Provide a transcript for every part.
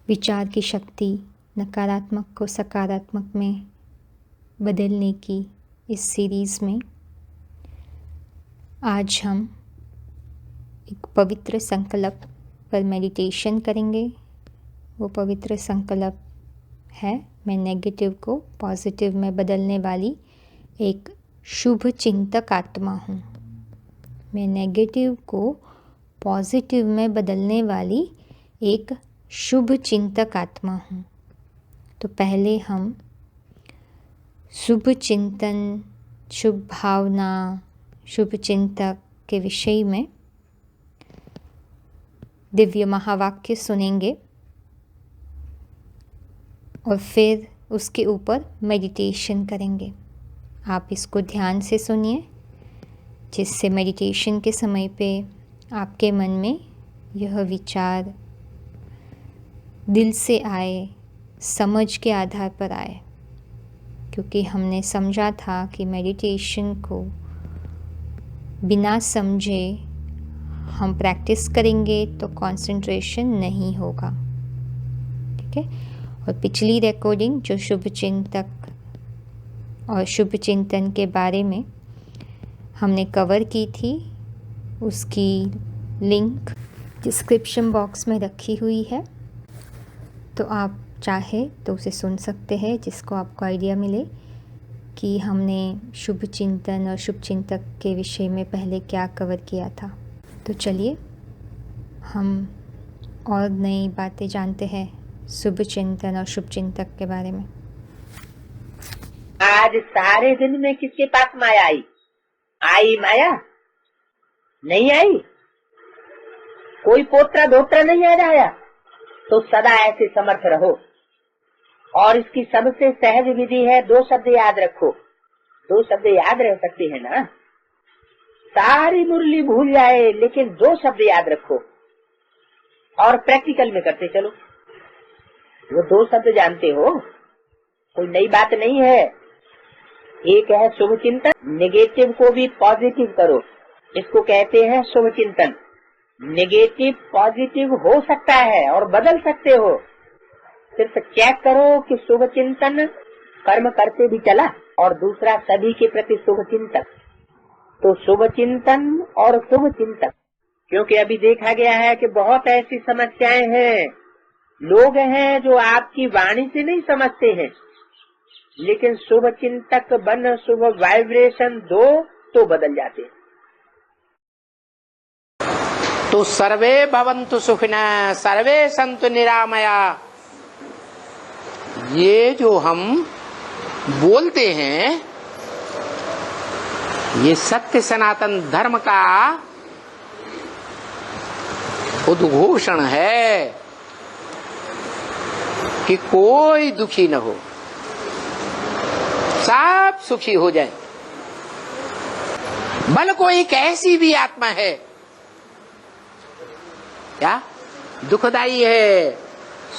विचार की शक्ति नकारात्मक को सकारात्मक में बदलने की इस सीरीज़ में आज हम एक पवित्र संकल्प पर मेडिटेशन करेंगे। वो पवित्र संकल्प है, मैं नेगेटिव को पॉजिटिव में बदलने वाली एक शुभ चिंतक आत्मा हूँ। मैं नेगेटिव को पॉजिटिव में बदलने वाली एक शुभ चिंतक आत्मा हूँ। तो पहले हम शुभ चिंतन, शुभ भावना, शुभ चिंतक के विषय में दिव्य महावाक्य सुनेंगे और फिर उसके ऊपर मेडिटेशन करेंगे। आप इसको ध्यान से सुनिए, जिससे मेडिटेशन के समय पे आपके मन में यह विचार दिल से आए, समझ के आधार पर आए। क्योंकि हमने समझा था कि मेडिटेशन को बिना समझे हम प्रैक्टिस करेंगे तो कंसंट्रेशन नहीं होगा। ठीक है। और पिछली रिकॉर्डिंग जो शुभ चिंतक और शुभ चिंतन के बारे में हमने कवर की थी, उसकी लिंक डिस्क्रिप्शन बॉक्स में रखी हुई है, तो आप चाहे तो उसे सुन सकते हैं, जिसको आपको आइडिया मिले कि हमने शुभ चिंतन और शुभ चिंतक के विषय में पहले क्या कवर किया था। तो चलिए हम और नई बातें जानते हैं शुभ चिंतन और शुभ चिंतक के बारे में। आज सारे दिन में किसके पास माया आई? आई माया? नहीं आई? कोई पोत्रा धोत्रा नहीं आ जाया? तो सदा ऐसे समर्थ रहो। और इसकी सबसे सहज विधि है, 2 शब्द याद रखो। 2 शब्द याद रह सकते हैं ना? सारी मुरली भूल जाए लेकिन 2 शब्द याद रखो और प्रैक्टिकल में करते चलो। वो 2 शब्द जानते हो, कोई नई बात नहीं है। एक है शुभ चिंतन, नेगेटिव को भी पॉजिटिव करो, इसको कहते हैं शुभ चिंतन। नेगेटिव पॉजिटिव हो सकता है और बदल सकते हो, सिर्फ चेक करो कि शुभ चिंतन कर्म करते भी चला। और दूसरा, सभी के प्रति शुभ चिंतन। तो शुभ चिंतन और शुभ चिंतन, क्योंकि अभी देखा गया है कि बहुत ऐसी समस्याएं हैं, लोग हैं जो आपकी वाणी से नहीं समझते हैं, लेकिन शुभ चिंतक बन शुभ वाइब्रेशन दो तो बदल जाते हैं। तो सर्वे भवन्तु सुखिनः सर्वे सन्तु निरामया। ये जो हम बोलते हैं, ये सत्य सनातन धर्म का उद्घोषण है कि कोई दुखी न हो, सब सुखी हो जाए। भले कोई कैसी भी आत्मा है, क्या दुखदाई है,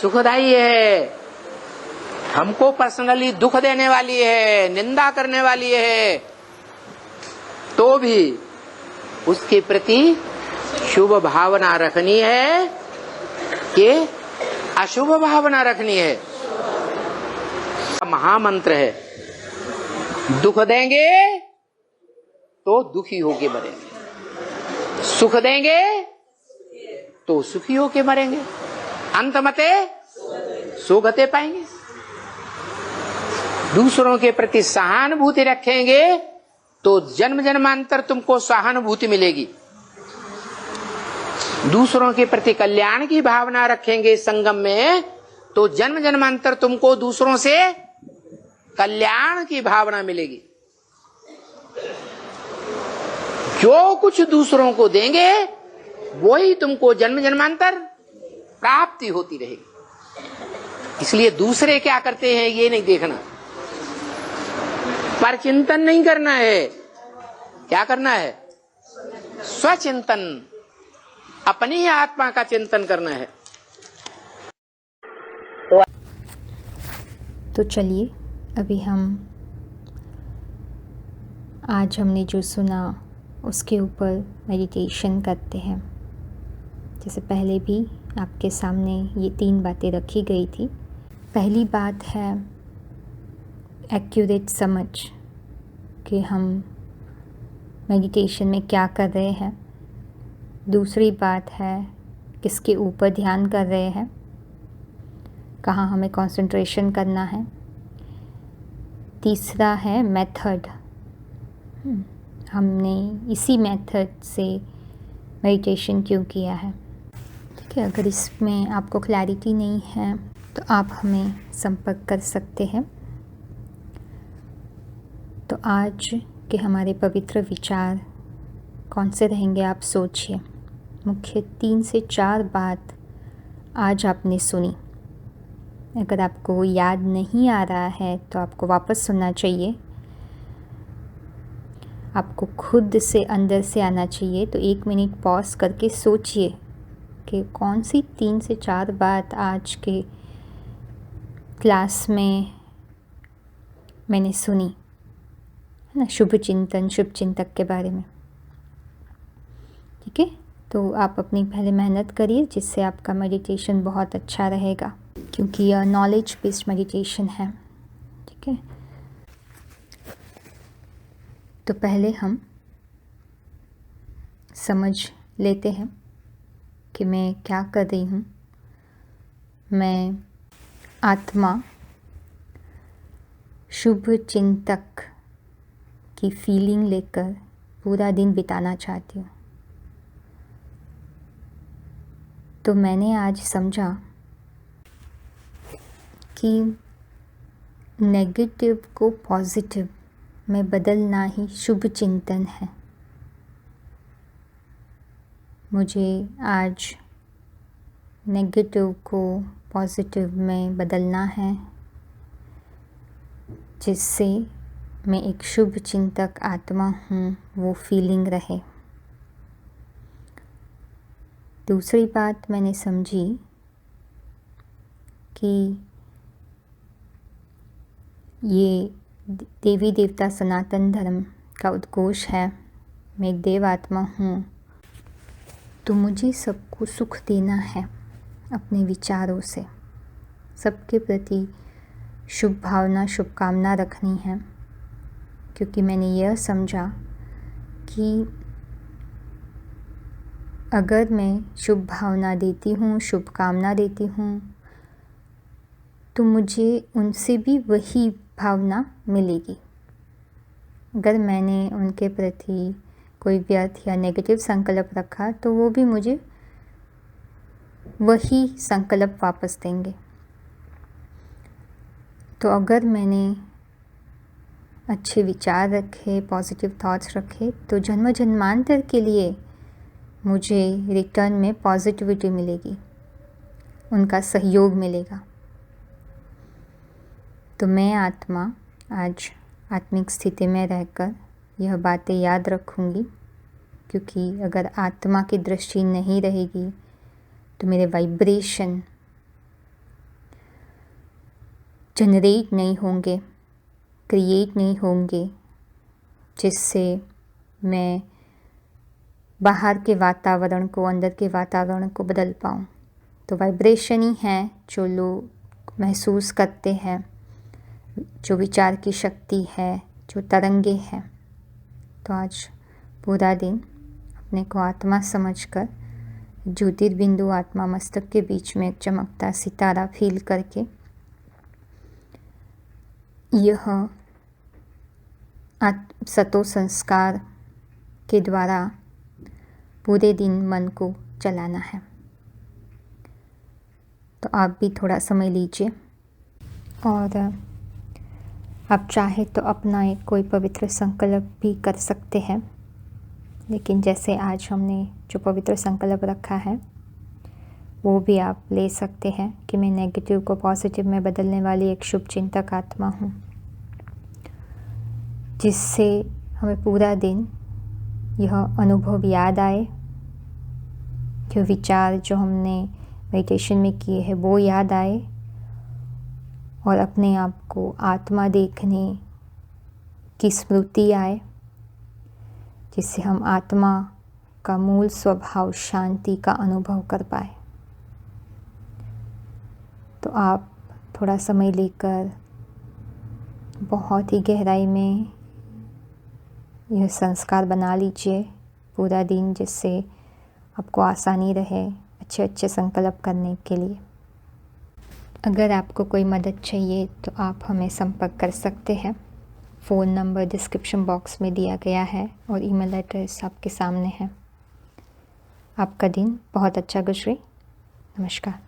सुखदाई है, हमको पर्सनली दुख देने वाली है, निंदा करने वाली है, तो भी उसके प्रति शुभ भावना रखनी है कि अशुभ भावना रखनी है। महामंत्र है, दुख देंगे तो दुखी होके मरेंगे, सुख देंगे तो सुखी होके मरेंगे, अंत मते सुगते पाएंगे। दूसरों के प्रति सहानुभूति रखेंगे तो जन्म जन्मांतर तुमको सहानुभूति मिलेगी। दूसरों के प्रति कल्याण की भावना रखेंगे संगम में, तो जन्म जन्मांतर तुमको दूसरों से कल्याण की भावना मिलेगी। जो कुछ दूसरों को देंगे वही तुमको जन्म जन्मांतर प्राप्ति होती रहेगी। इसलिए दूसरे क्या करते हैं ये नहीं देखना, पर चिंतन नहीं करना है। क्या करना है? स्वचिंतन, अपनी आत्मा का चिंतन करना है। तो चलिए अभी आज हमने जो सुना उसके ऊपर मेडिटेशन करते हैं। जैसे पहले भी आपके सामने ये 3 बातें रखी गई थी। पहली बात है एक्यूरेट समझ कि हम मेडिटेशन में क्या कर रहे हैं। दूसरी बात है किसके ऊपर ध्यान कर रहे हैं, कहाँ हमें कंसंट्रेशन करना है। तीसरा है मेथड, हमने इसी मेथड से मेडिटेशन क्यों किया है। ठीक है, अगर इसमें आपको क्लैरिटी नहीं है तो आप हमें संपर्क कर सकते हैं। तो आज के हमारे पवित्र विचार कौन से रहेंगे आप सोचिए। मुख्य 3 से 4 बात आज आपने सुनी। अगर आपको याद नहीं आ रहा है तो आपको वापस सुनना चाहिए, आपको खुद से अंदर से आना चाहिए। तो 1 मिनट पॉज करके सोचिए कि कौन सी 3 से 4 बात आज के क्लास में मैंने सुनी है ना, शुभ चिंतन, शुभ चिंतक के बारे में। ठीक है, तो आप अपनी पहले मेहनत करिए जिससे आपका मेडिटेशन बहुत अच्छा रहेगा, क्योंकि यह नॉलेज बेस्ड मेडिटेशन है। ठीक है, तो पहले हम समझ लेते हैं कि मैं क्या कर रही हूँ। मैं आत्मा शुभ चिंतक की फीलिंग लेकर पूरा दिन बिताना चाहती हूँ। तो मैंने आज समझा कि नेगेटिव को पॉजिटिव में बदलना ही शुभ चिंतन है। मुझे आज नेगेटिव को पॉजिटिव में बदलना है, जिससे मैं एक शुभ चिंतक आत्मा हूँ, वो फीलिंग रहे। दूसरी बात मैंने समझी कि ये देवी देवता सनातन धर्म का उद्घोष है। मैं एक देव आत्मा हूँ, तो मुझे सबको सुख देना है अपने विचारों से, सबके प्रति शुभ भावना, शुभकामना रखनी है। क्योंकि मैंने यह समझा कि अगर मैं शुभ भावना देती हूँ, शुभकामना देती हूँ, तो मुझे उनसे भी वही भावना मिलेगी। अगर मैंने उनके प्रति कोई व्यर्थ या नेगेटिव संकल्प रखा तो वो भी मुझे वही संकल्प वापस देंगे। तो अगर मैंने अच्छे विचार रखे, पॉजिटिव थॉट्स रखे, तो जन्म जन्मांतर के लिए मुझे रिटर्न में पॉजिटिविटी मिलेगी, उनका सहयोग मिलेगा। तो मैं आत्मा आज आत्मिक स्थिति में रहकर यह बातें याद रखूँगी, क्योंकि अगर आत्मा की दृष्टि नहीं रहेगी तो मेरे वाइब्रेशन जनरेट नहीं होंगे, क्रिएट नहीं होंगे, जिससे मैं बाहर के वातावरण को, अंदर के वातावरण को बदल पाऊँ। तो वाइब्रेशन ही है जो लोग महसूस करते हैं, जो विचार की शक्ति है, जो तरंगे हैं। तो आज पूरा दिन अपने को आत्मा समझकर ज्योतिर्बिंदु आत्मा मस्तक के बीच में एक चमकता सितारा फील करके यह सतो संस्कार के द्वारा पूरे दिन मन को चलाना है। तो आप भी थोड़ा समय लीजिए और आप चाहे तो अपना एक कोई पवित्र संकल्प भी कर सकते हैं। लेकिन जैसे आज हमने जो पवित्र संकल्प रखा है वो भी आप ले सकते हैं कि मैं नेगेटिव को पॉजिटिव में बदलने वाली एक शुभ चिंतक आत्मा हूँ, जिससे हमें पूरा दिन यह अनुभव याद आए, जो विचार जो हमने मेडिटेशन में किए हैं वो याद आए, और अपने आप को आत्मा देखने की स्मृति आए, जिससे हम आत्मा का मूल स्वभाव शांति का अनुभव कर पाए। तो आप थोड़ा समय लेकर बहुत ही गहराई में यह संस्कार बना लीजिए पूरा दिन, जिससे आपको आसानी रहे अच्छे अच्छे संकल्प करने के लिए। अगर आपको कोई मदद चाहिए तो आप हमें संपर्क कर सकते हैं। फ़ोन नंबर डिस्क्रिप्शन बॉक्स में दिया गया है और ईमेल एड्रेस आपके सामने है। आपका दिन बहुत अच्छा गुजरे। नमस्कार।